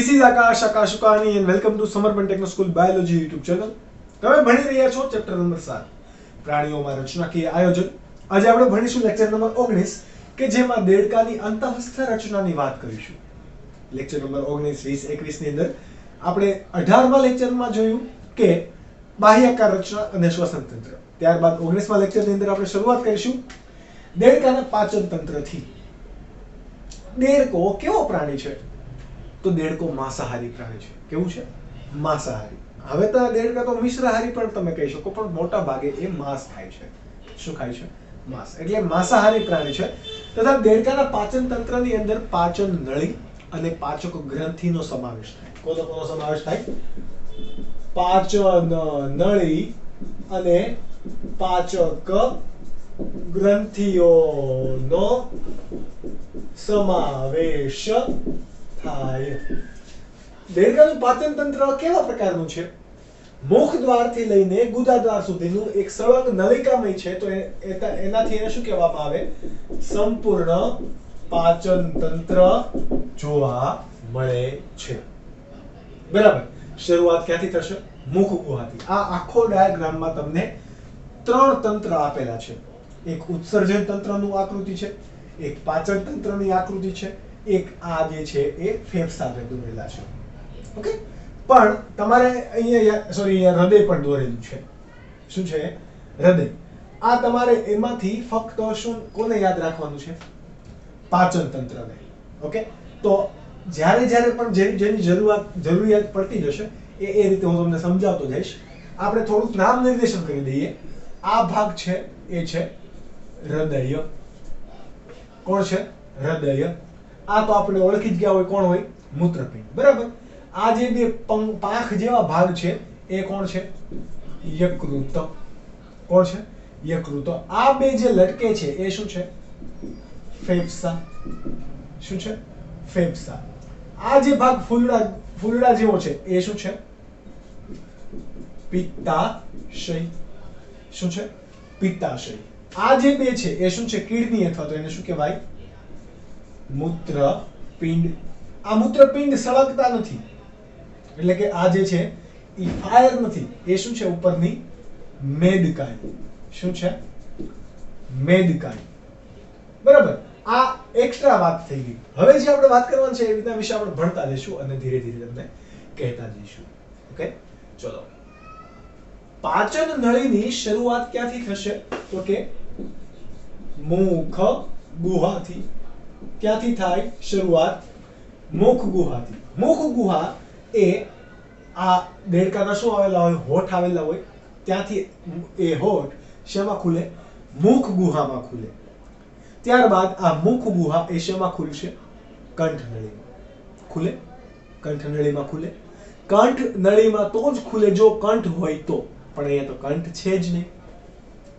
This is Akash Akashukani and welcome to Samarpan Techno School Biology YouTube channel. તમે ભણી રહ્યા છો chapter number 7 પ્રાણીઓમાં રચનાકીય આયોજન. આજે આપણે ભણીશું લેક્ચર નંબર 19 કે જેમાં દેડકાની અંતઃસ્થ રચનાની વાત કરીશું. લેક્ચર નંબર 19, 20, 21 ની અંદર આપણે 18મા લેક્ચરમાં જોયું કે બાહ્યકાર રચના અને શ્વસન તંત્ર. ત્યારબાદ 19મા લેક્ચરની અંદર આપણે શરૂઆત કરીશું દેડકાના પાચન તંત્રથી. દેડકો કેવો પ્રાણી છે? તો દેડકો માંસાહારી પ્રાણી છે. કેવું છે? માંસાહારી. હવે તો દેડકા તો મિશ્રાહારી પણ તમે કહી શકો, પણ મોટા ભાગે એ માંસ ખાય છે. શું ખાય છે? માંસ. એટલે માંસાહારી પ્રાણી છે. તથા દેડકાના પાચન તંત્રની અંદર પાચન નળી અને પાચક ગ્રંથિનો સમાવેશ થાય. કોનો સમાવેશ થાય? પાચન નળી અને પાચક ગ્રંથિઓનો સમાવેશ થાય. દેડકાનું પાચન તંત્ર કેવા પ્રકારનું છે? મુખ દ્વારથી લઈને ગુદાદ્વાર સુધીનું એક સળંગ નલિકામય છે. તો એનાથી એને શું કહેવામાં આવે? સંપૂર્ણ પાચન તંત્ર જોવા મળે છે. બરાબર. શરૂઆત ક્યાંથી થશે? મુખ ગુહાથી. આ આખો ડાયાગ્રામમાં તમને 3 તંત્ર આપેલા છે. એક ઉત્સર્જન તંત્રનું આકૃતિ છે, એક પાચન તંત્રની આકૃતિ છે, એક આ જે છે એ ફેફસા દોરેલા છે. ઓકે, પણ તમારે અહીંયા હૃદય પણ દોરેલું છે. શું છે? હૃદય. આ તમારે એમાંથી ફક્ત શું કોને યાદ રાખવાનું છે? પાચન તંત્રને. ઓકે, તો જ્યારે પણ જેની જરૂરિયાત પડતી જશે એ રીતે હું તમને સમજાવતો જઈશ. આપણે થોડુંક નામ નિર્દેશન કરી દઈએ. આ ભાગ છે એ છે હૃદય. કોણ છે? હૃદય. આ તો આપણે ઓળખી જ ગયા હોય. કોણ હોય? મૂત્રપિંડ. બરાબર. આ જે બે પાંખ જેવા ભાગ છે એ કોણ છે? યકૃત. કોણ છે? યકૃત. આ બે જે લટકે છે એ શું છે? ફેફસા. શું છે? ફેફસા. આ જે ભાગ ફૂલડા જેવો છે એ શું છે? પિત્તાશય. શું છે? પિત્તાશય. આ જે બે છે એ શું છે? કિડની અથવા તો એને શું કહેવાય? મૂત્રપિંડ. આ મૂત્રપિંડ સળગતા નથી, એટલે કે આ જે છે એ ફાયર નથી. એ શું છે? ઉપરની મેદકાય. શું છે? મેદકાય. બરાબર. આ એક્સ્ટ્રા વાત થઈ ગઈ. હવે જે આપણે વાત કરવાની છે એના વિશે આપણે ભણતા જઈશું અને ધીરે ધીરે તમને કહેતા જઈશું. ઓકે, ચલો. પાચન નળીની શરૂઆત ક્યાંથી થશે? તો કે મુખ ગુહાથી. ક્યાંથી થાય શરૂઆત? મુખ ગુહાથી. મુખ ગુહા એ આ દેડકાના શું આવેલા હોય? હોઠ આવેલા હોય. ત્યાંથી એ હોઠ શેમાં ખુલે? મુખ ગુહામાં ખુલે. ત્યારબાદ આ મુખ ગુહા એ શેમાં ખુલશે? કંઠ નળીમાં ખુલે. કંઠ નળીમાં ખુલે. કંઠ નળીમાં તો જ ખુલે જો કંઠ હોય તો. પણ અહીંયા તો કંઠ છે જ નહીં.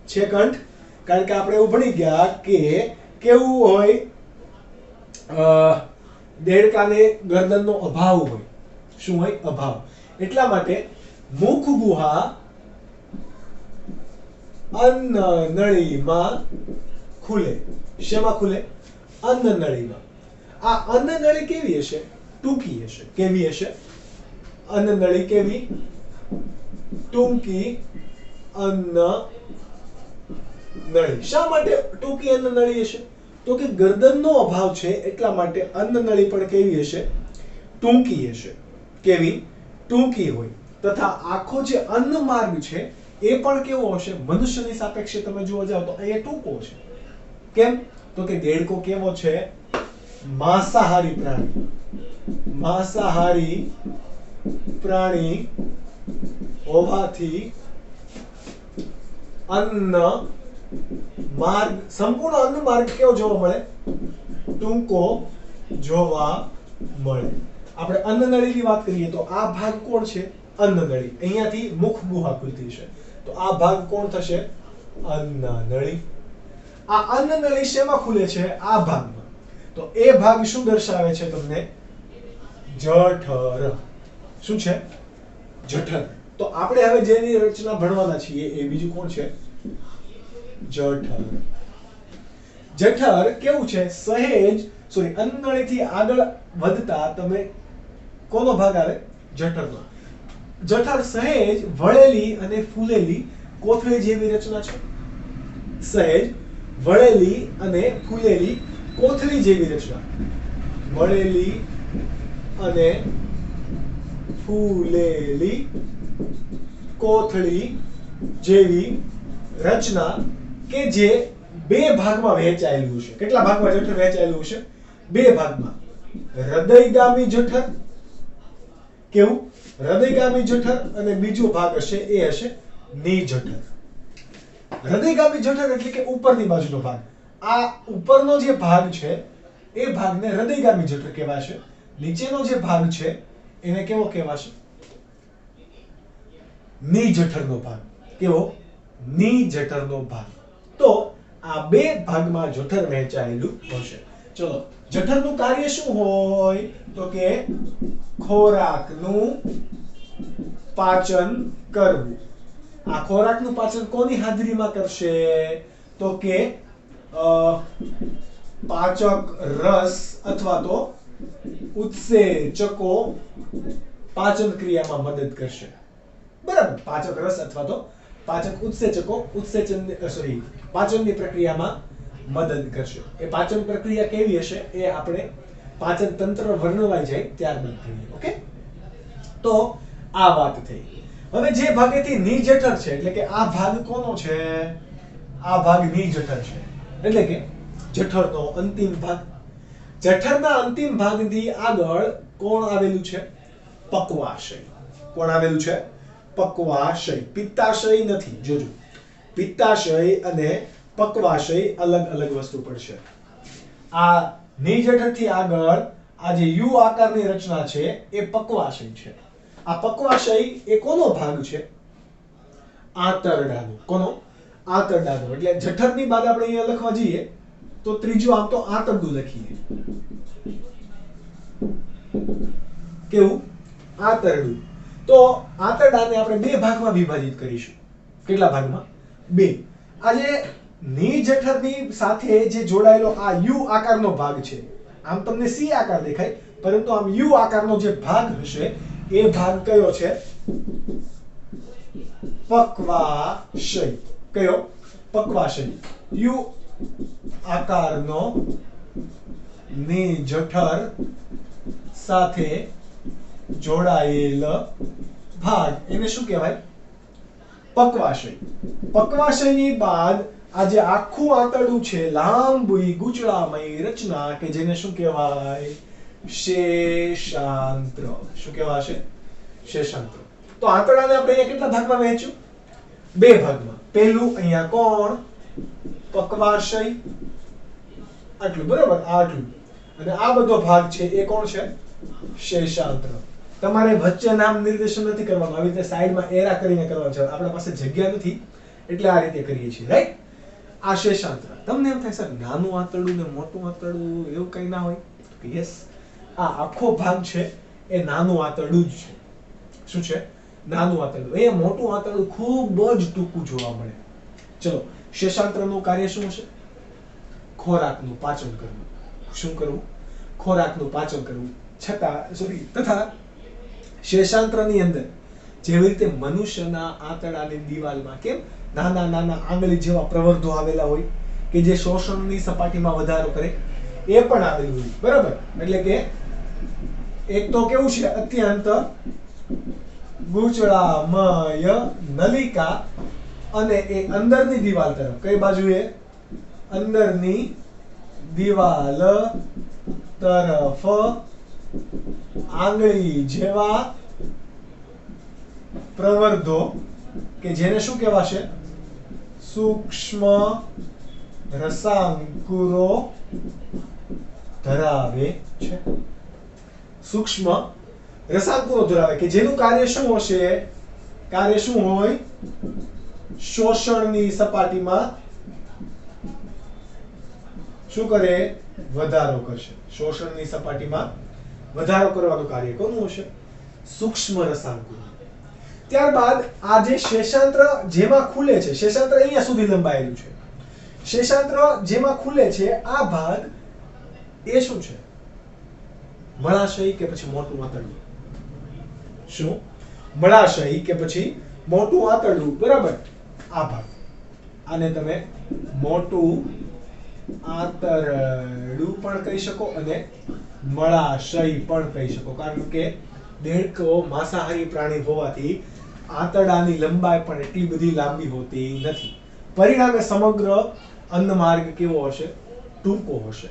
છે કંઠ? કારણ કે આપણે એવું ભણી ગયા કે કેવું હોય? દેડકાને ગરદનનો અભાવ હોય. શું હોય? અભાવ. એટલા માટે મુખ ગુહા અન્ન નળીમાં ખુલે. શેમાં ખુલે? અન્ન નળીમાં. આ અન્ન નળી કેવી હશે? ટૂંકી હશે. કેવી હશે? અન્ન નળી કેવી? ટૂંકી અન્ન નળી. શા માટે ટૂંકી અન્ન નળી હશે? તો કે ગરદનનો અભાવ છે એટલા માટે અન્ન નળી પણ કેવી હશે? ટૂંકી હશે. કેવી? ટૂંકી હોય. તથા આખો જે અન્ન માર્ગ છે એ પણ કેવો હશે? મનુષ્યની સાપેક્ષે તમે જોવા જાવ તો અહીંયા ટૂંકો છે. કેમ? તો કે દેડકો કેવો છે? માંસાહારી પ્રાણી. માંસાહારી પ્રાણી હોવાથી અન્ન માર્ગ, સંપૂર્ણ અન્ન માર્ગ કેવો જોવા મળે? ટૂંકો જોવા મળે. આપણે અન્ન નળીની વાત કરીએ તો આ ભાગ કોણ છે? અન્ન નળી. અહીંયાથી મુખ ગુહા ખુલતી છે તો આ ભાગ કોણ થશે? અન્ન નળી. આ અન્ન નળી શેમાં ખુલે છે? આ ભાગમાં. તો એ ભાગ શું દર્શાવે છે તમને? જઠર. શું છે? જઠર. તો આપણે હવે જેની રચના ભણવાના છીએ એ બીજું કોણ છે? જઠર. જઠર કેવું છે? સહેજ અન્ન નળીથી આગળ વધતા તમે કોનો ભાગ આવે? જઠરનો. જઠર સહેજ વળેલી અને ફૂલેલી કોથળી જેવી રચના છે. સહેજ વળેલી અને ફૂલેલી કોથળી જેવી રચના. વળેલી અને ફૂલેલી કોથળી જેવી રચના કે જે બે ભાગમાં વહેંચાયેલું છે. કેટલા ભાગમાં જઠર વહેંચાયેલું છે? બે ભાગમાં. હૃદયગામી જઠર, કેવું? હૃદયગામી જઠર, અને બીજો ભાગ હશે એ હશે નિજઠર. હૃદયગામી જઠર એટલે કે ઉપરની બાજુનો ભાગ. આ ઉપરનો જે ભાગ છે એ ભાગને હૃદયગામી જઠર કહેવાશે. નીચેનો જે ભાગ છે એને કેવો કહેવાશે? નિજઠરનો ભાગ. કેવો? નિજઠરનો ભાગ. તો આ બે ભાગમાં જઠર વહેંચાયેલું હશે. ચલો, જઠરનું કાર્ય શું હોય? તો કે ખોરાકનું પાચન કરવું. આ ખોરાકનું પાચન કોની હાજરીમાં કરશે? તો કે પાચક રસ અથવા તો ઉત્સેચકો પાચન ક્રિયામાં મદદ કરશે. બરાબર? પાચક રસ અથવા તો પાચક ઉત્સેચકો પાચનની પ્રક્રિયામાં મદદ કરશે. એ પાચન પ્રક્રિયા કેવી હશે એ આપણે પાચન તંત્ર વર્ણવાઈ જાય ત્યારબાદ જોઈએ. ઓકે, તો આ વાત થઈ. હવે જે ભાગેથી નિજઠર છે એટલે કે આ ભાગ કોનો છે? આ ભાગ નિજઠર છે એટલે કે જઠરનો અંતિમ ભાગ. જઠરના અંતિમ ભાગથી આગળ કોણ આવેલું છે? પક્વાશય. કોણ આવેલું છે? પક્વાશય. પિત્તાશય નથી, જોજો. પિત્તાશય અને પક્વાશય અલગ અલગ વસ્તુ પડશે. આ નિજઠરથી આગળ આ જે યુ આકારની રચના છે એ પક્વાશય છે. આ પક્વાશય એ કોનો ભાગ છે? આંતરડાનો. કોનો? આંતરડાનો. એટલે જઠરની બાદ આપણે અહીંયા લખવા જઈએ તો ત્રીજું આમ તો આંતરડું લખીએ. કેવું? આંતરડું. તો આંતરડાને આપણે બે ભાગમાં વિભાજિત કરીશું. કેટલા ભાગમાં? બે. આ જે નિજઠરની સાથે જે જોડાયેલો આ યુ આકારનો ભાગ છે, આમ તમને સી આકાર દેખાય, પરંતુ આમ યુ આકારનો જે ભાગ હશે એ ભાગ કયો છે? પક્વાશય. કયો? પક્વાશય. યુ આકારનો નિજઠર સાથે જોડાયેલ ભાગ એને શું કહેવાય? પક્વાશય. પક્વાશયની બાદ આ જે આખું આંતરડું છે, લાંબી ગૂંચળામય રચના કે જેને શું કહેવાય? શેષાંત્ર. શું કહેવાશે? શેષાંત્ર. તો આંતરડાને આપણે અહીંયા કેટલા ભાગમાં વહેંચ્યું? બે ભાગમાં. પહેલું અહીંયા કોણ? પક્વાશય. આટલું, બરાબર? આટલું. અને આ બધો ભાગ છે એ કોણ છે? શેષાંત્ર. તમારે વચ્ચે નામ નિર્દેશન નથી કરવાનું, આવી રીતે સાઈડમાં એરા કરીને કરવાનું છે. આપણા પાસે જગ્યા નથી એટલે આ રીતે કરીએ છીએ, રાઈટ? આ શેષાંત્ર. તમને એમ થાય સર નાનું આંતરડું ને મોટું આંતરડું એવું કઈ ના હોય? યસ, આ આખો ભાગ છે એ નાનું આંતરડું જ છે. શું છે? નાનું આંતરડું. એ મોટું આંતરડું ખૂબ જ ટૂંકું જોવા મળે. ચલો, શેષાંત્રનું કાર્ય શું છે? ખોરાકનું પાચન કરવું. શું કરવું? ખોરાકનું પાચન કરવું. તથા શેષાંત્રની અંદર જેવી રીતે મનુષ્યના આંતરડાની દિવાલમાં કેમ નાના નાના આંગળી જેવા પ્રવર્ધો આવેલા હોય કે જે શોષણની સપાટીમાં વધારો કરે, એ પણ આવેલું હોય. બરાબર? એટલે કે એક તો કેવું છે? અત્યંત ગૂંચળામય નલિકા, અને એ અંદરની દિવાલ તરફ કઈ બાજુએ? અંદરની દિવાલ તરફ આંગળી જેવા પ્રવર્ધો કે જેને શું કહેવાશે? સૂક્ષ્મ રસાંકુરો ધરાવે છે. સૂક્ષ્મ રસાંકુરો ધરાવે કે જેનું કાર્ય શું હશે? કાર્ય શું હોય? શોષણની સપાટીમાં શું કરે? વધારો કરશે. શોષણની સપાટીમાં વધારો કરવાનું કાર્ય કોનું હશે? સૂક્ષ્મ રસાંકુર. ત્યારબાદ આ જે શેષાંત્ર જેમાં ખુલે છે, શેષાંત્ર અહીંયા સુધી લંબાયેલું છે. શેષાંત્ર જેમાં ખુલે છે આ ભાગ એ શું છે? મળાશય કે પછી મોટું આંતરડું? શું? મળાશય કે પછી મોટું આંતરડું, બરાબર? આ ભાગ આને તમે મોટું આંતરડું પણ કહી શકો અને મળાશય પણ કહી શકો, કારણ કે દેડકો માંસાહારી પ્રાણી હોવાથી આંતરડાની લંબાઈ પણ એટલી બધી લાંબી હોતી નથી. પરિણામે સમગ્ર અન્નમાર્ગ કેવો હશે? ટૂંકો હશે.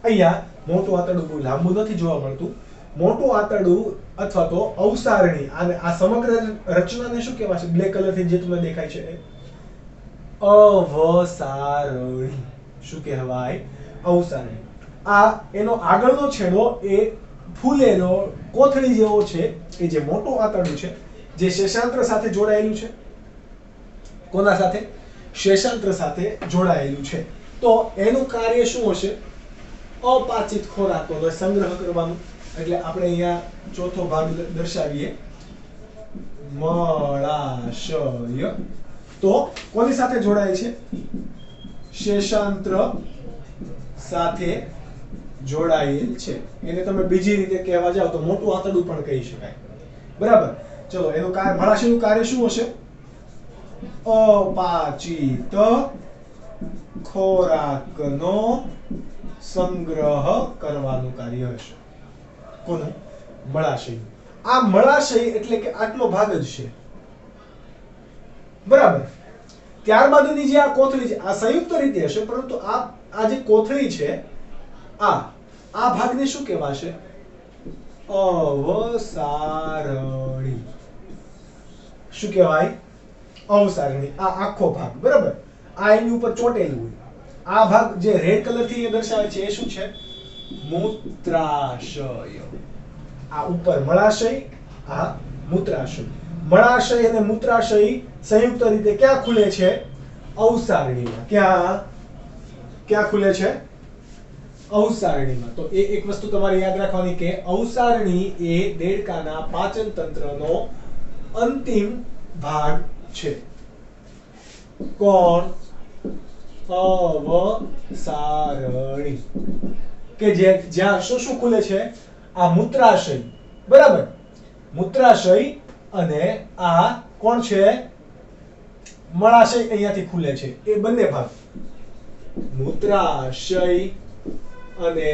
અહીંયા મોટું આંતરડું બહુ લાંબુ નથી જોવા મળતું. મોટું આંતરડું અથવા તો અવસારણી, અને આ સમગ્ર રચનાને શું કહેવાય છે? બ્લેક કલરથી જે તમને દેખાય છે અવસારણી. શું કહેવાય? અવસારણી. આ એનો આગળનો છેડો એ ફૂલેલો કોથળી જેવો છે કે જે મોટું આંતરડું છે, જે શેષાંત્ર સાથે જોડાયેલું છે. કોના સાથે? શેષાંત્ર સાથે જોડાયેલું છે. તો એનું કાર્ય શું હશે? અપાચિત ખોરાકોનો સંગ્રહ કરવાનું. એટલે આપણે અહીંયા ચોથો ભાગ દર્શાવીએ, મળાશય. તો કોની સાથે જોડાય છે? શેષાંત્ર સાથે જોડાયેલ છે. એને તમે બીજી રીતે કહેવા જાવ તો મોટું આંતરડું પણ કહી શકાય, બરાબર? ચલો, એનું કાર્ય, મળાશયનું કાર્ય શું હશે? અપાચિત ખોરાકનો સંગ્રહ કરવાનું કાર્ય હશે. કોનું? મળાશય. આ મળાશય એટલે કે આટલો ભાગ જ છે, બરાબર? ત્યારબાદની જે આ કોથળી છે આ સંયુક્ત રીતે હશે, પરંતુ આ જે કોથળી છે આ ભાગને શું કહેવાશે? અવસારણી. શું કહેવાય? અવસારણી. આ આખો ભાગ, બરાબર? આ એની ઉપર ચોટેલું હોય. આ ભાગ જે રેડ કલર થી દર્શાવે છે એ શું છે? મૂત્રાશય. આ ઉપર મળાશય, આ મૂત્રાશય. મળાશય અને મૂત્રાશય સંયુક્ત રીતે ક્યાં ખુલે છે? અવસારણીમાં. ક્યાં ખુલે છે? અવસારણીમાં. તો એ એક વસ્તુ તમારે યાદ રાખવાની કે અવસારણી એ દેડકાના પાચન તંત્રનો અંતિમ ભાગ છે. કોણ? અવસારણી. કે જ્યાં શું ખુલે છે? આ મૂત્રાશય, બરાબર? મૂત્રાશય અને આ કોણ છે? મળાશય અહીંયાથી ખુલે છે. એ બંને ભાગ, મૂત્રાશય અને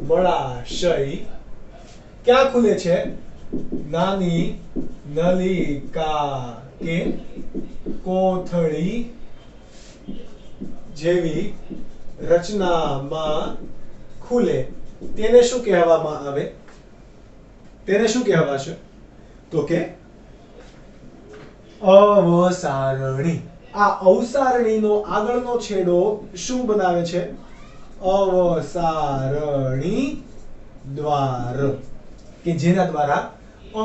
મળાશય, ક્યાં ખુલે છે? નાની નલિકા કે કોથળી જેવી રચનામાં ખુલે. તેને શું કહેવામાં આવે? તેને શું કહેવાશે? તો કે અવસારણી. આ અવસારણીનો આગળનો છેડો શું બનાવે છે? અવસારણી દ્વાર, કે જેના દ્વારા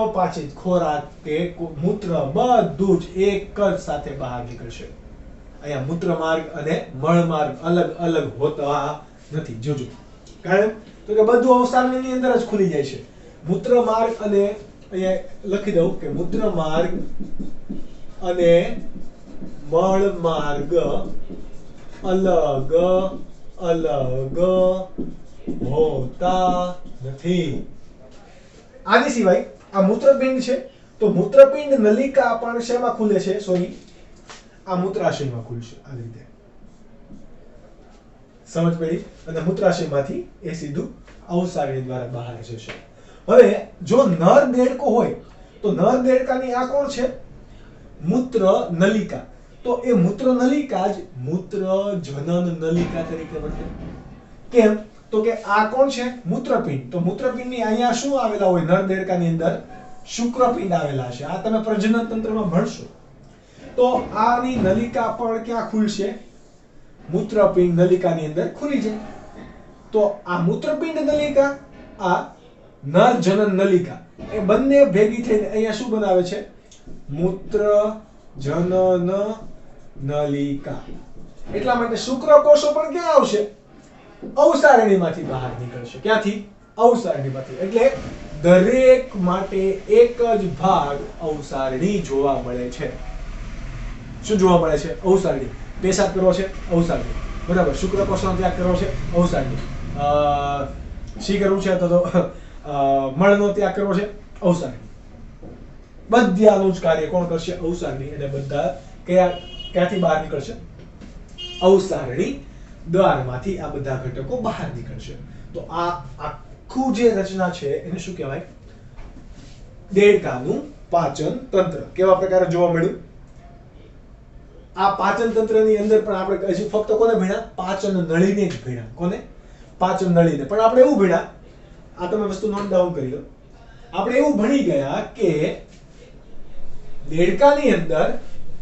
અપાચિત ખોરાક કે મૂત્ર બધું જ એક જ સાથે બહાર નીકળશે. અહીંયા મૂત્ર માર્ગ અને મળ માર્ગ અલગ અલગ હોતા નથી. જોજો, કારણ તો કે બધું અવસારણીની અંદર જ ખુલી જાય છે. મૂત્ર માર્ગ અને અહીંયા લખી દઉં કે મૂત્ર માર્ગ અને મળ માર્ગ અલગ અલગ હોતા નથી. આની સિવાય આ મૂત્રપિંડ છે, તો મૂત્રપિંડ નલિકા પણ શેમાં ખુલે છે? સોરી, આ મૂત્રાશયમાં ખુલશે. આ રીતે સમજ પડી? અને મૂત્રાશયમાંથી એ સીધું અવસારણી દ્વારા બહાર જશે. હવે જો નર દેડકો હોય તો નર દેડકાની આ કોણ છે? મૂત્ર નલિકા. તો એ મૂત્ર નલિકા જ મૂત્ર જનન નલિકા તરીકે વર્તે. કેમ? તો કે આ કોણ છે? મૂત્રપિંડ. તો મૂત્રપિંડની અહીંયા શું આવેલા હોય? નર દેડકાની અંદર શુક્રપિંડ આવેલા છે. આ તમે પ્રજનન તંત્રમાં ભણશો. તો આની નલિકા પણ ક્યાં ખુલશે? મૂત્રપિંડ નલિકાની અંદર ખુલી જાય. તો આ મૂત્રપિંડ નલિકા, આ નર જનન નલિકા, એ બંને ભેગી થઈને અહીંયા શું બનાવે છે? મૂત્ર જનન નલિકા. એટલા માટે શુક્રકોષો પણ ક્યાં આવશે? અવસારણીમાંથી બહાર નીકળશે. ક્યાંથી? અવસારણીમાંથી. એટલે દરેક માટે એક જ ભાગ અવસારણી જોવા મળે છે. શું જોવા મળે છે? અવસારણી. પેશાબ કરવો છે? અવસારણી, બરાબર? શુક્રકોષનો ત્યાગ કરવો છે? અવસારણી. શી કરવું છે? તો મળનો ત્યાગ કરવો છે? અવસારણી. બધાનું જ કાર્ય કોણ કરશે? અવસારણી. અને બધા ક્યાંથી બહાર નીકળશે? અવસારણી દ્વારમાંથી આ બધા ઘટકો બહાર નીકળશે. તો આ આખું જે રચના છે એને શું કહેવાય? દેડકાનું પાચન તંત્ર. કેવા પ્રકારે જોવા મળ્યું? આ પાચન તંત્રની અંદર પણ આપણે હજી ફક્ત કોને ભણ્યા? પાચન નળીને જ ભણ્યા. કોને? પાચન નળીને. પણ આપણે એવું ભણ્યા, આ તમે વસ્તુ નોટ ડાઉન કરી લો, આપણે એવું ભણી ગયા કે દેડકાની અંદર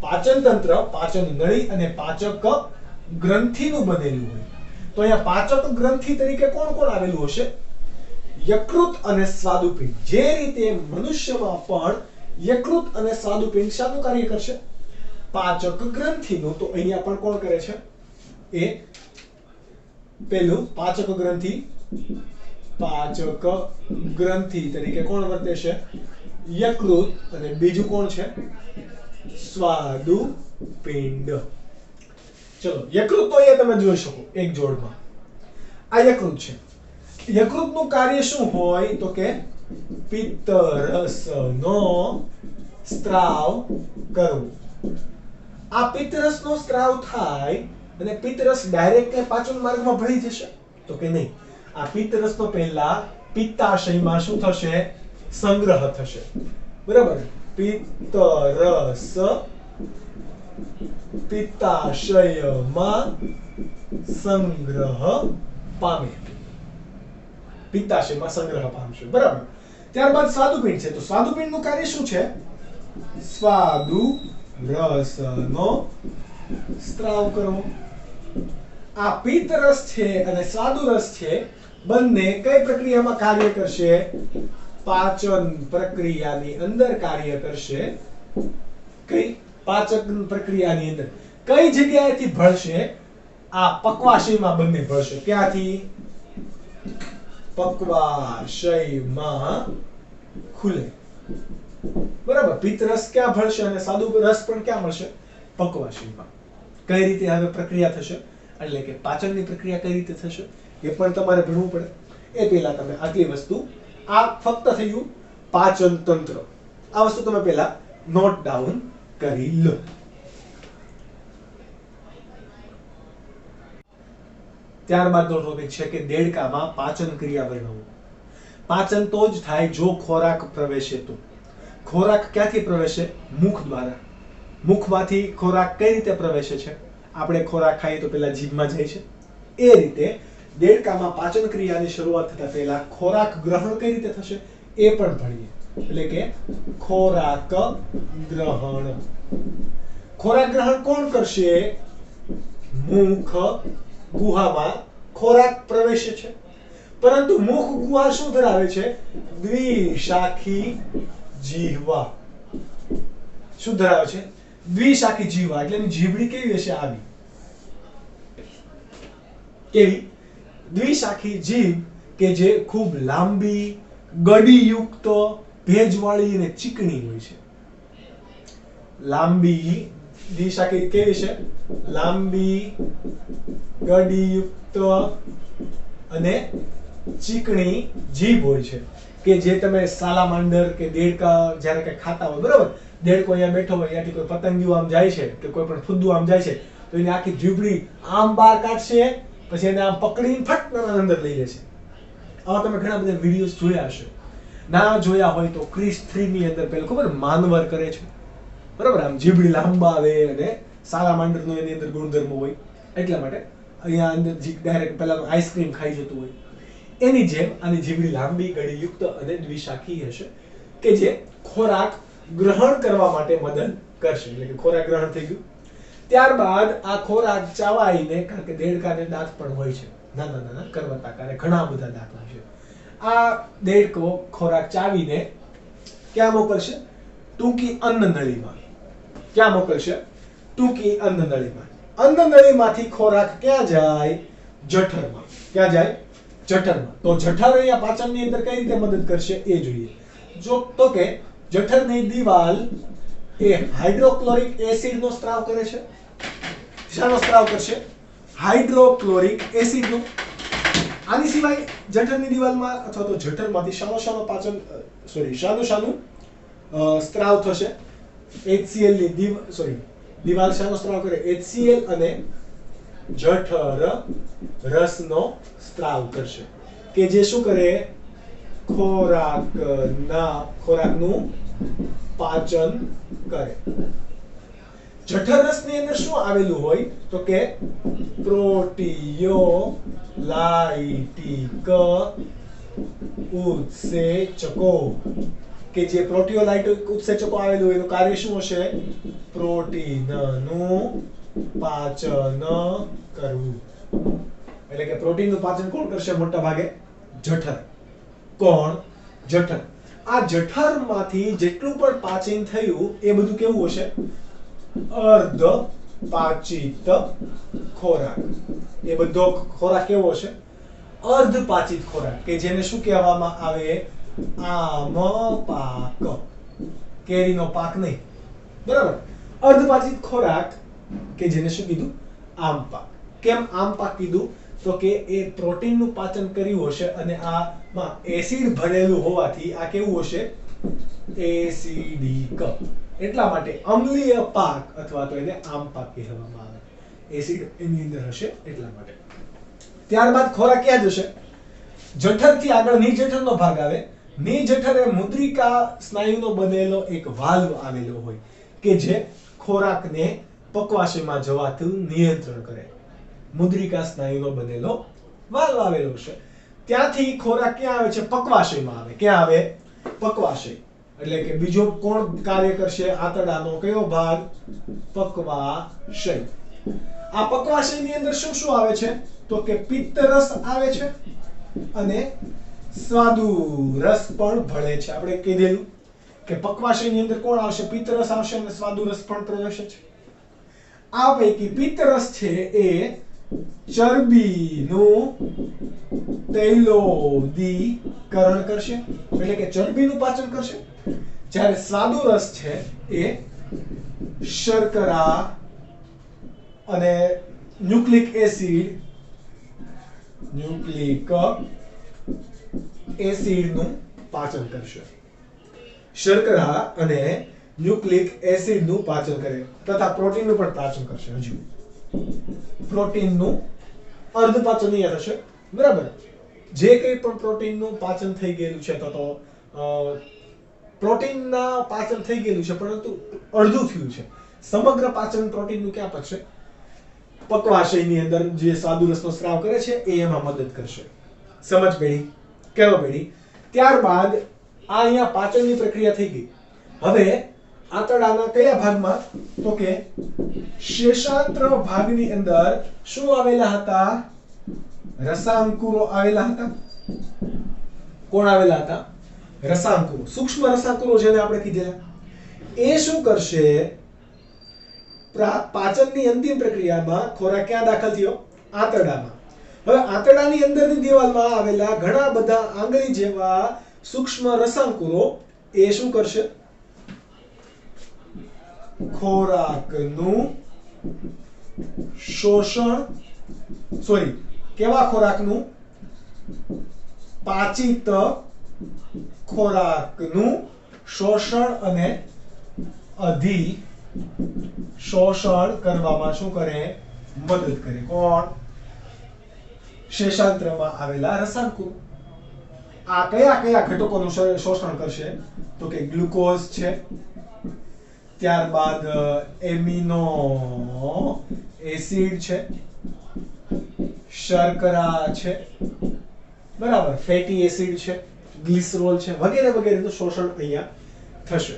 પાચન તંત્ર, પાચન નળી અને પાચક ગ્રંથિનું બનેલું હોય. તો અહીંયા પાચક ગ્રંથિ તરીકે કોણ કોણ આવેલું હશે? યકૃત અને સ્વાદુપિંડ. જે રીતે મનુષ્યમાં પણ યકૃત અને સ્વાદુપિંડ શાનું કાર્ય કરશે? પાચક ગ્રંથિનું. તો અહીંયા પણ કોણ કરે છે? એ પેલું પાચક ગ્રંથિ, પાચક ગ્રંથિ તરીકે કોણ વર્તે છે? યકૃત. અને બીજું કોણ છે? સ્વાદુપિંડ. ચલો, યકૃત તો એ તમે જોઈ શકો એક જોડમાં. આ યકૃત છે. યકૃતનું કાર્ય શું હોય? તો કે પિત્તરસનો સ્ત્રાવ કરવો. આ પિત્તરસનો સ્ત્રાવ થાય અને પિત્તરસ ડાયરેક્ટ પાચન માર્ગમાં ભળી જશે? તો કે નહીં. આ પિત્તરસનો પહેલા પિત્તાશયમાં શું થશે? સંગ્રહ થશે. બરાબર? પિત્તરસ પિત્તાશયમાં સંગ્રહ પામે. પિત્તાશયમાં સંગ્રહ પામશે. બરાબર? ત્યારબાદ સ્વાદુપિંડ છે. તો સ્વાદુપિંડનું કાર્ય શું છે? સ્વાદુ રસનો સ્ત્રાવ કરવો. આ પિત્તરસ છે અને સ્વાદુરસ છે, બંને કઈ પ્રક્રિયામાં કાર્ય કરશે? પાચન પ્રક્રિયાની અંદર કાર્ય કરશે. કઈ? પાચક પ્રક્રિયાની અંદર. કઈ જગ્યાએથી ભળશે? આ પક્વાશયમાં બંને ભળશે. ક્યાંથી? પક્વાશયમાં ખુલે. બરાબર? પિત્તરસ ક્યાં ભળશે અને સ્વાદુરસ પણ ક્યાં મળશે? પક્વાશયમાં. કઈ રીતે હવે પ્રક્રિયા થશે? એટલે કે પાચનની પ્રક્રિયા કઈ રીતે થશે એ પણ તમારે ભણવું પડે. એ પહેલા તમે આટલી વસ્તુ, આ ફક્ત થયું પાચન તંત્ર. આ વસ્તુ તમે પહેલા નોટ ડાઉન કરી લો. ત્યારબાદનો ટોપિક છે કે દેડકામાં પાચન ક્રિયા વર્ણવો. પાચન તો જ થાય જો ખોરાક પ્રવેશે તો. ખોરાક ક્યાંથી પ્રવેશે? મુખ દ્વારા. મુખમાંથી ખોરાક કઈ રીતે પ્રવેશે છે? આપણે ખોરાક ખાઈએ તો પહેલા જીભમાં જાય છે. એ રીતે દેડકામાં પાચન ક્રિયાની શરૂઆત થતા પહેલા ખોરાક ગ્રહણ કઈ રીતે થશે એ પણ ભણીએ. એટલે કે ખોરાક ગ્રહણ. ખોરાક ગ્રહણ કોણ કરશે? મુખ ગુહામાં ખોરાક પ્રવેશે છે, પરંતુ મુખ ગુહા શું ધરાવે છે? દ્વિશાખી જીહવા. શું ધરાવે છે? દ્વિશાખી જીહવા. એટલે એની જીભડી કેવી હશે? આવી. કેવી? દ્વિશાખી જીભ કે જે ખૂબ લાંબી, ગડીયુક્ત, ભેજવાળી અને ચીકણી હોય છે. લાંબી દ્વિશાખી કેવી છે? લાંબી, ગડીયુક્ત અને ચીકણી જીભ હોય છે. કે જે તમે સાલામાંડર કે દેડકા જ્યારે કે ખાતા હોય, બરાબર? દેડકો અહીંયા બેઠો હોય, અહીંયાથી કોઈ પતંગિયું આમ જાય છે કે કોઈ પણ ફુદ્દુ આમ જાય છે, તો એની આખી જીભડી આમ બહાર કાઢશે, પછી એને આમ પકડીને ફટ અંદર લઈ લેશે. આવા તમે ઘણા બધા વિડીયોઝ જોયા હશે. ના જોયા હોય તો ક્રિસ 3 ની અંદર પેલું ખબર માનવર કરે છે, બરાબર? આમ જીભડી લાંબાવે અને સાલામાંડરનો એની અંદર ગુણધર્મ હોય, એટલા માટે અહીંયા અંદર ડાયરેક્ટ પેલાનું આઈસ્ક્રીમ ખાઈ જતું હોય. એની જેમ આની જીભડી લાંબી, ગડીયુક્ત અને દ્વિશાખી હશે કે જે ખોરાક ગ્રહણ કરવા માટે મદદ કરશે. એટલે કે ખોરાક ગ્રહણ થઈ ગયું. ત્યારબાદ આ ખોરાક ચાવાઈને, કારણ કે દેડકાને દાંત પણ હોય છે, નાના નાના કરવતાકારે ઘણા બધા દાંત હોય છે. આ દેડકો ખોરાક ચાવીને ક્યાં મોકલશે? ટૂંકી અન્નનળીમાં. ક્યાં મોકલશે? ટૂંકી અન્નનળીમાં. અન્નનળીમાંથી ખોરાક ક્યાં જાય? જઠરમાં. ક્યાં જાય? જઠરમાં. તો જઠર અહીંયા પાચનની અંદર કઈ રીતે મદદ કરશે એ જોઈએ. જો તો કે જઠરની દીવાલ એ હાઇડ્રોક્લોરિક એસિડનો સ્ત્રાવ કરે છે. શાનો સ્ત્રાવ કરશે? હાઇડ્રોક્લોરિક એસિડનો. આની સિવાય જઠરની દિવાલમાં અથવા તો જઠરમાંથી શાનું શાનું સ્ત્રાવ થશે? HCl ની દિવાલ શાનો સ્ત્રાવ કરે? HCl અને જઠર રસનો સ્ત્રાવ કરશે કે જે શું કરે? ખોરાકનું પાચન કરે. જઠર રસની અંદર શું આવેલું હોય? તો કે પ્રોટીયોલાઇટિક ઉત્સેચકો કે જે પ્રોટીયોલાઇટિક ઉત્સેચકો આવેલું હોય એનું કાર્ય શું હશે? પ્રોટીનનું પાચન કરવું. એટલે કે પ્રોટીનનું પાચન કોણ કરશે? મોટા ભાગે જઠર. કોણ? જઠર. આ જઠરમાંથી જેટલું પણ પાચન થયું એ બધું કેવું હશે? અર્ધ પાચિત ખોરાક. એ બધો ખોરાક કેવો હશે? અર્ધ પાચિત ખોરાક કે જેને શું કહેવામાં આવે? આમ પાક. કેરીનો પાક નહીં, બરાબર? અર્ધ પાચિત ખોરાક કે જેને શું કીધું? આમ પાક. કેમ આમ પાક કીધું? તો કે એ પ્રોટીનનું પાચન કર્યું હશે અને આમાં એસિડ ભરેલું હોવાથી આ કેવું હશે? એસિડિક. એટલા માટે અમ્લીય પાક અથવા તો એને આમ પાક કહેવામાં આવે. એસિડ એની અંદર હશે એટલા માટે. ત્યારબાદ ખોરાક ક્યાં જશે? જઠરથી આગળ નિજઠરનો ભાગ આવે. નિજઠરે મુદ્રિકા સ્નાયુનો બનેલો એક વાલ્વ આવેલો હોય કે જે ખોરાકને પક્વાશયમાં જવાથી નિયંત્રણ કરે. મુદ્રિકા સ્નાયુનો બનેલો વાલ્વ આવેલો છે. ત્યાંથી ખોરાક ક્યાં આવે છે? પક્વાશયમાં આવે. ક્યાં આવે? પક્વાશય. એટલે કે બીજો કોણ કાર્ય કરશે? આંતરડાનો કયો ભાગ? પક્વાશય. આ પક્વાશયની અંદર શું શું આવે છે? તો કે પિત્તરસ આવે છે અને સ્વાદુ રસ પણ ભળે છે. આપણે કીધેલું કે પક્વાશયની અંદર કોણ આવશે? પિત્તરસ આવશે અને સ્વાદુ રસ પણ પ્રવેશે છે. આ પૈકી પિત્તરસ છે એ ચરબીનું તૈલોદીકરણ કરશે એટલે કે ચરબીનું પાચન કરશે. જ્યારે સ્વાદુ રસ છે એ શર્કરા અને ન્યુક્લિક એસિડનું પાચન કરશે. શર્કરા અને ન્યુક્લિક એસિડનું પાચન કરે તથા પ્રોટીનનું પણ પાચન કરશે. હજુ પ્રોટીનનું અર્ધપાચન અહીંયા થશે, બરાબર? જે કંઈ પણ પ્રોટીનનું પાચન થઈ ગયેલું છે તો પ્રોટીનના પાચન થઈ ગયેલું છે પરંતુ અડધું થયું છે. સમગ્ર પાચન પ્રોટીનનું ક્યાં પચશે? પક્વાશયની અંદર જે સ્વાદુ રસનો સ્ત્રાવ કરે છે એ એમાં મદદ કરશે. સમજ પડી? કેવો પડી? ત્યારબાદ આ અહીંયા પાચનની પ્રક્રિયા થઈ ગઈ. હવે આંતરડાના કયા ભાગમાં? તો કે શેષાંત્ર ભાગની અંદર શું આવેલા હતા? રસાંકુરો આવેલા હતા. કોણ આવેલા હતા? રસાંકુરો. સૂક્ષ્મ રસાંકુરો જેને આપણે કીધેલા. એ શું કરશે? પાચનની અંતિમ પ્રક્રિયામાં ખોરાક ક્યાં દાખલ થયો? આંતરડામાં. હવે આંતરડાની અંદરની દિવાલમાં આવેલા ઘણા બધા આંગળી જેવા સૂક્ષ્મ રસાંકુરો એ શું કરશે? ખોરાકનું શોષણ કેવા ખોરાકનું? પાચિત ખોરાકનું શોષણ અને અધિશોષણ કરવામાં શું કરે? મદદ કરે. કોણ? શેષાંત્રમાં આવેલા રસાંકુરો. આ કયા કયા ઘટકોનું શોષણ કરશે? તો કે ગ્લુકોઝ છે, ત્યારબાદ એમિનો એસિડ છે, શર્કરા છે, બરાબર, ફેટી એસિડ છે, ગ્લિસરોલ છે, વગેરે વગેરેનું શોષણ અહીંયા થશે.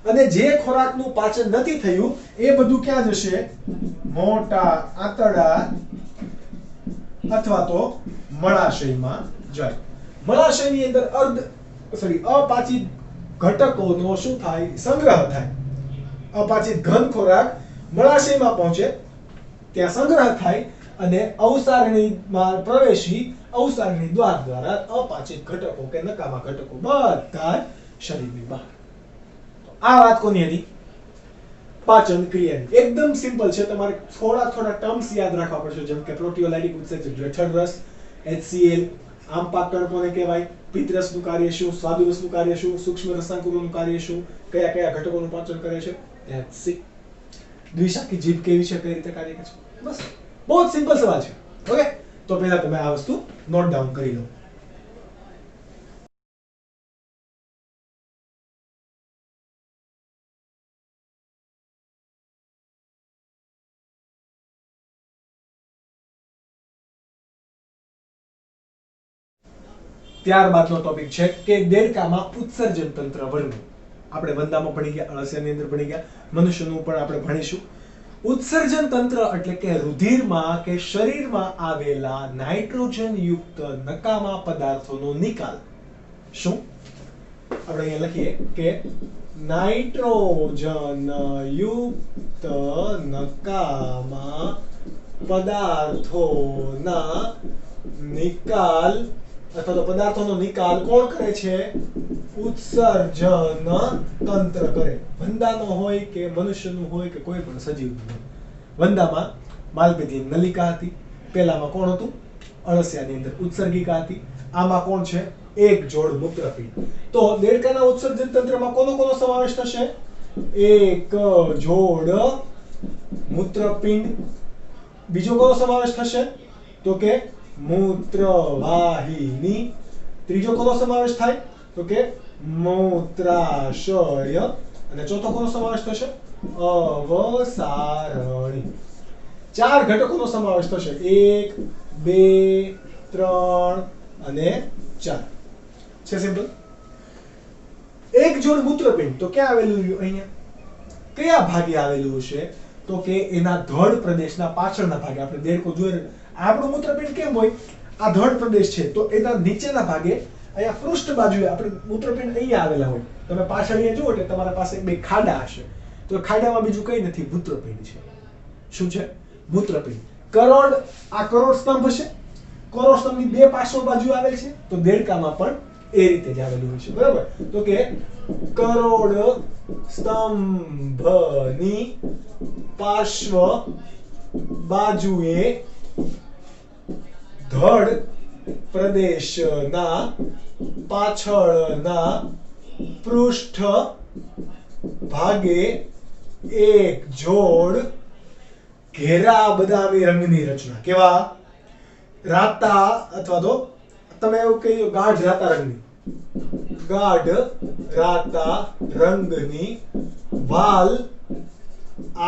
અને જે ખોરાકનું પાચન નથી થયું એ બધું ક્યાં જશે? મોટા આંતરડા અથવા તો મળાશયમાં જાય. મળાશયની અંદર અપાચિત ઘટકોનો શું થાય? સંગ્રહ થાય. અપાચિત ઘન ખોરાક મળાશયમાં પહોંચે, ત્યાં સંગ્રહ થાય અને અવસારણીમાં પ્રવેશી અવસારણી દ્વાર દ્વારા અપાચિત ઘટકો કે નકામા ઘટકો બધા શરીરની બહાર. આ વાત કોની હતી? પાચન ક્રિયાની. એકદમ સિમ્પલ છે. તમારે થોડા ટર્મ્સ યાદ રાખવા પડશે જેમ કે પ્રોટીયોલાઇટિક ઉત્સેચક જઠર રસ, HCl આમ પાકળ કોને કહેવાય, પિત્તરસનું કાર્ય શું, સ્વાદુરસનું કાર્ય શું, સૂક્ષ્મ રસાંકુરોનું કાર્ય શું, કયા કયા ઘટકોનું પાચન કરે છે, HC. દ્વિશાખી જીભ કેવી છે, કઈ રીતે કાર્ય કરે છે, બસ બહુ જ સિમ્પલ સવાલ છે. ઓકે, તો પહેલા તમે આ વસ્તુ નોટ ડાઉન કરી લો. ત્યારબાદનો ટોપિક છે કે દેડકામાં ઉત્સર્જન તંત્ર વર્ણવો. આપણે વંદામાં ભણી ગયા, અળસિયાની અંદર ભણી ગયા, મનુષ્યનું પણ આપણે ભણીશું. ઉત્સર્જન તંત્ર એટલે કે રુધિરમાં કે શરીરમાં આવેલા નાઇટ્રોજન યુક્ત નકામા પદાર્થોનો નિકાલ. શું? આપણે અહીંયા લખીએ કે નાઇટ્રોજન યુક્ત નકામા પદાર્થોના નિકાલ અથવા તો પદાર્થોનો નિકાલ કોણ કરે છે? ઉત્સર્જન તંત્ર કરે. વંદાનો હોય કે મનુષ્યનું હોય કે કોઈ પણ સજીવનું હોય. વંદામાં માલપેથી નલિકા હતી, પેલામાં કોણ હતું? અળસિયાની અંદર ઉત્સર્ગિકા હતી. આમાં કોણ છે? એક જોડ મૂત્રપિંડ. તો દેડકાના ઉત્સર્જન તંત્રમાં કોનો કોનો સમાવેશ થશે? એક જોડ મૂત્રપિંડ. બીજો કોનો સમાવેશ થશે? તો કે મૂત્રવાહિની. ત્રીજો કોનો સમાવેશ થાય? તો કે મૂત્રાશય. અને ચોથો કોનો સમાવેશ થશે? અવસારણી. 4 ઘટકોનો સમાવેશ થશે. 1 2 3 અને 4. છે સિમ્પલ. એક જોડ મૂત્રપિંડ તો ક્યાં આવેલું રહ્યું? અહીંયા. કયા ભાગે આવેલું છે? તો કે એના ધડ પ્રદેશના પાછળના ભાગે. આપણે દેડકો જોઈ, આપણું મૂત્રપિંડ કેમ હોય? આ ધડ પ્રદેશ છે તો એના નીચેના ભાગે અહીંયા પૃષ્ઠ બાજુએ આપણે મૂત્રપિંડ અહીંયા આવેલા હોય. તમે પાછળ અહીંયા જુઓ એટલે તમારા પાસે બે ખાડા હશે. તો ખાડામાં બીજું કંઈ નથી, મૂત્રપિંડ છે. શું છે? મૂત્રપિંડ. કરોડ, આ કરોડ સ્તંભ છે. કરોડ સ્તંભની બે પાર્શ્વ બાજુ આવેલ છે. તો દેડકામાં પણ એ રીતે જ આવેલું હોય છે. બરાબર? તો કે કરોડ સ્તંભની પાર્શ્વ બાજુએ ધડ પ્રદેશના પાછળના પૃષ્ઠ ભાગે એક જોડ ઘેરા બદામી રંગની રચના. કેવા? રાતા અથવા તો તમે એવું કહી ગાઢ રાતા રંગની, ગાઢ રાતા રંગની વાલ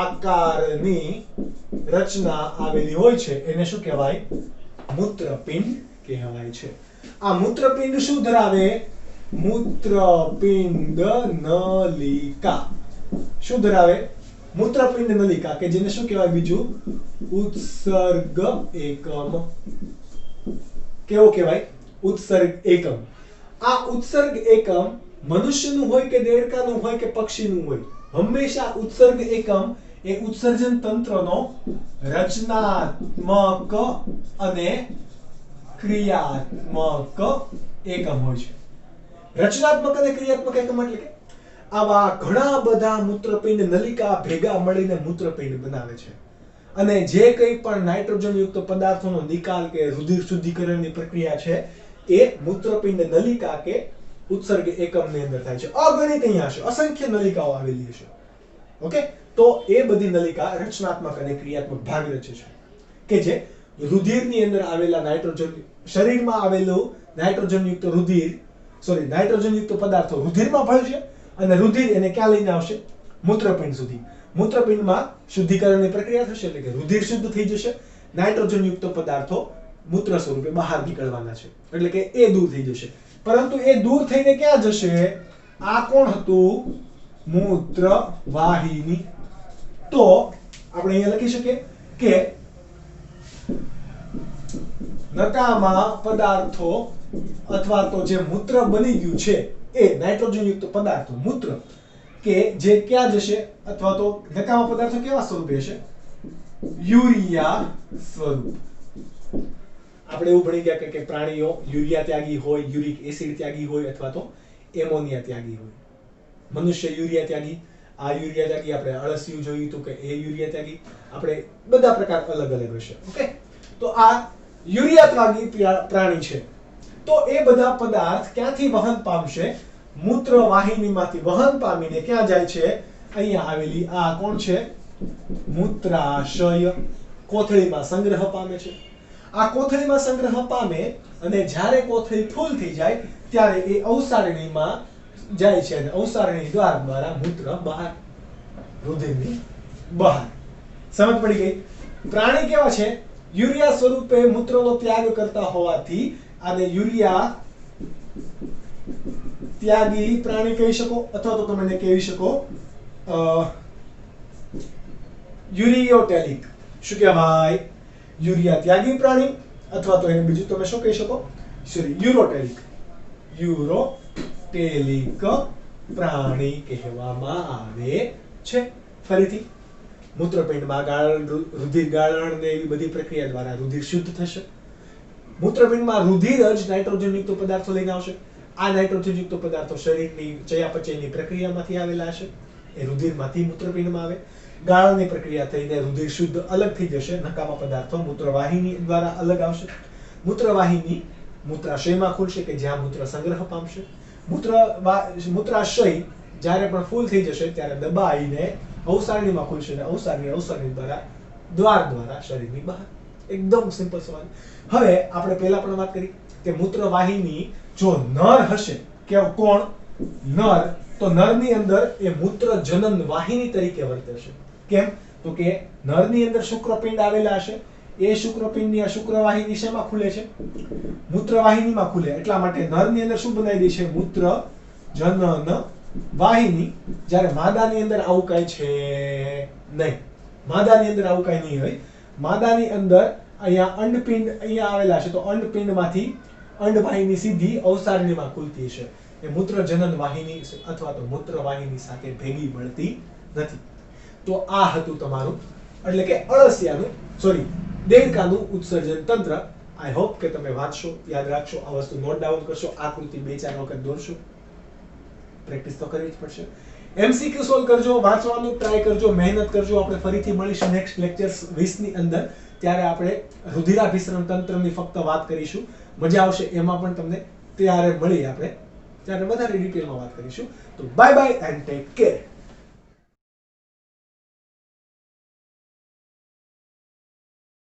આકારની રચના આવેલી હોય છે. એને શું કહેવાય? મૂત્રપિંડ કહેવાય છે. આ મૂત્રપિંડ શું ધરાવે? મૂત્રપિંડ નલિકા. શું ધરાવે? મૂત્રપિંડ નલિકા, કે જેને શું કહેવાય બીજું? ઉત્સર્ગ એકમ. કેવો કહેવાય? ઉત્સર્ગ એકમ. આ ઉત્સર્ગ એકમ મનુષ્યનું હોય કે દેડકાનું હોય કે પક્ષીનું હોય, હંમેશા ઉત્સર્ગ એકમ એ ઉત્સર્જન તંત્રનો રચનાત્મક અને ક્રિયાત્મક એકમ હોય છે. રચનાત્મક અને ક્રિયાત્મક એકમ એટલે કે આવા ઘણા બધા મૂત્રપિંડ નલિકા ભેગા મળીને મૂત્રપિંડ બનાવે છે. અને જે કંઈ પણ નાઇટ્રોજન યુક્ત પદાર્થોનો નિકાલ કે રુધિર શુદ્ધિકરણની પ્રક્રિયા છે એ મૂત્રપિંડ નલિકા કે ઉત્સર્ગ એકમની અંદર થાય છે. અગણિત અહીંયા હશે, અસંખ્ય નલિકાઓ આવેલી હશે. ઓકે, તો એ બધી નલિકા રચનાત્મક અને ક્રિયાત્મક ભાગ રચે છે કે જે રુધિરની અંદર આવેલા નાઇટ્રોજન, શરીરમાં આવેલું નાઇટ્રોજન યુક્ત નાઇટ્રોજન યુક્ત પદાર્થો રુધિરમાં ભળશે અને રુધિર એને ક્યાં લઈને આવશે? મૂત્રપિંડ સુધી. મૂત્રપિંડમાં શુદ્ધિકરણની પ્રક્રિયા થશે એટલે કે રુધિર શુદ્ધ થઈ જશે. નાઇટ્રોજન યુક્ત પદાર્થો મૂત્ર સ્વરૂપે બહાર નીકળવાના છે એટલે કે એ દૂર થઈ જશે. પરંતુ એ દૂર થઈને ક્યાં જશે? આ કોણ હતું? મૂત્રવાહિની. તો આપણે અહીંયા લખી શકીએ કે નકામા પદાર્થો અથવા તો જે મૂત્ર બની ગયું છે એ નાઇટ્રોજન યુક્ત પદાર્થો મૂત્ર કે જે ક્યાં જશે? અથવા તો નકામા પદાર્થો કેવા સ્વરૂપે હશે? યુરિયા સ્વરૂપ. આપણે એવું ભણી ગયા કે પ્રાણીઓ યુરિયા ત્યાગી હોય, યુરિક એસિડ ત્યાગી હોય અથવા તો એમોનિયા ત્યાગી હોય. મનુષ્ય યુરિયા ત્યાગી. આ યુરિયા ત્યાગી આપણે અળસિયું જોયું હતું કે એ યુરિયા ત્યાગી. આપણે બધા પ્રકાર અલગ અલગ હશે. ઓકે, તો આ યુરિયા ત્રાગી પ્રાણી છે. તો એ બધા પદાર્થ ક્યાંથી વહન પામશે? મૂત્ર વાહિનીમાંથી વહન પામીને ક્યાં જાય છે? અહીંયા આવેલી આ કોણ છે? મૂત્રાશય કોથળીમાં સંગ્રહ પામે છે. આ કોથળીમાં સંગ્રહ પામે અને જ્યારે કોથળી ફૂલ થઈ જાય ત્યારે એ અવસારણીમાં જાય છે અને અવસારણી દ્વારા મૂત્ર બહાર, રુધિરની બહાર. સમજ પડી ગઈ? પ્રાણી કેવા છે? યુરિયા સ્વરૂપે મૂત્રનો ત્યાગ કરતા હોવાથી આને યુરિયા ત્યાગી પ્રાણી કહી શકો, અથવા તો તમે એને કહી શકો યુરિયોટેલિક. શું કહેવાય? યુરિયા ત્યાગી પ્રાણી, અથવા તો એને બીજું તમે શું કહી શકો? યુરોટેલિક. યુરોટેલિક પ્રાણી કહેવામાં આવે છે. ફરીથી મૂત્રપિંડમાં રુધિર ગાળણ ને એવી બધી પ્રક્રિયા દ્વારા રુધિર શુદ્ધ થશે. મૂત્રપિંડમાં રુધિર જ નાઇટ્રોજન યુક્ત પદાર્થો લઈને આવશે. આ નાઇટ્રોજન યુક્ત પદાર્થો શરીરની ચયાપચયની પ્રક્રિયામાંથી આવેલા હશે. એ રુધિરમાંથી મૂત્રપિંડમાં આવે. ગાળણની પ્રક્રિયા થઈને રુધિર શુદ્ધ અલગ થઈ જશે. નકામા પદાર્થો મૂત્રવાહિની દ્વારા અલગ આવશે. મૂત્રવાહિની મૂત્રાશયમાં ખુલશે કે જ્યાં મૂત્ર સંગ્રહ પામશે. મૂત્રાશય જ્યારે પણ ફૂલ થઈ જશે ત્યારે દબાઈને અવસારણીમાં ખુલશે અને અવસારણી દ્વારા શરીરની બહાર. એકદમ સિમ્પલ સવાલ. હવે આપણે પહેલા પણ વાત કરી કે મૂત્રવાહિની જો નર હશે કે કોણ? નર. તો નરની અંદર એ મૂત્ર જનન વાહિની તરીકે વર્તશે. કેમ? તો કે નરની અંદર શુક્રપિંડ આવેલા હશે. એ શુક્રપિંડની આ શુક્રવાહિની શેમાં ખુલે છે? મૂત્રવાહિનીમાં ખુલે. એટલા માટે નરની અંદર શું બનાવી દે છે? મૂત્ર જનન વાહિની. જ્યારે માદાની અંદર આવું કઈ છે નહીં. માદાની અંદર આવું કઈ નહીં હોય. માદાની અંદર અહીંયા અંડપિંડ અહીંયા આવેલા છે, તો અંડપિંડમાંથી અંડવાહિની સીધી અવસારણીમાં ખુલતી છે. એ મૂત્ર જનન વાહિની અથવા તો મૂત્રવાહિની સાથે ભેગી મળતી નથી. તો આ હતું તમારું, એટલે કે અળસિયાનું દેડકાનું ઉત્સર્જન તંત્ર. આઈ હોપ કે તમે વાંચશો, યાદ રાખશો, આ વસ્તુ નોટ ડાઉન કરશો, આકૃતિ 2-4 વખત દોરશો. પ્રેક્ટિસ તો કરવી જ પડશે. એમસીક્યુ સોલ્વ કરજો, વાંચવાનું ટ્રાય કરજો, મહેનત કરજો. આપણે ફરીથી મળીશું નેક્સ્ટ લેક્ચર્સ 20 ની અંદર. ત્યારે આપણે રુધિરાભિસરણ તંત્રની ફક્ત વાત કરીશું. મજા આવશે એમાં પણ તમને. ત્યારે મળી આપણે ત્યારે વધારે ડિટેલમાં વાત કરીશું. તો bye bye and take care.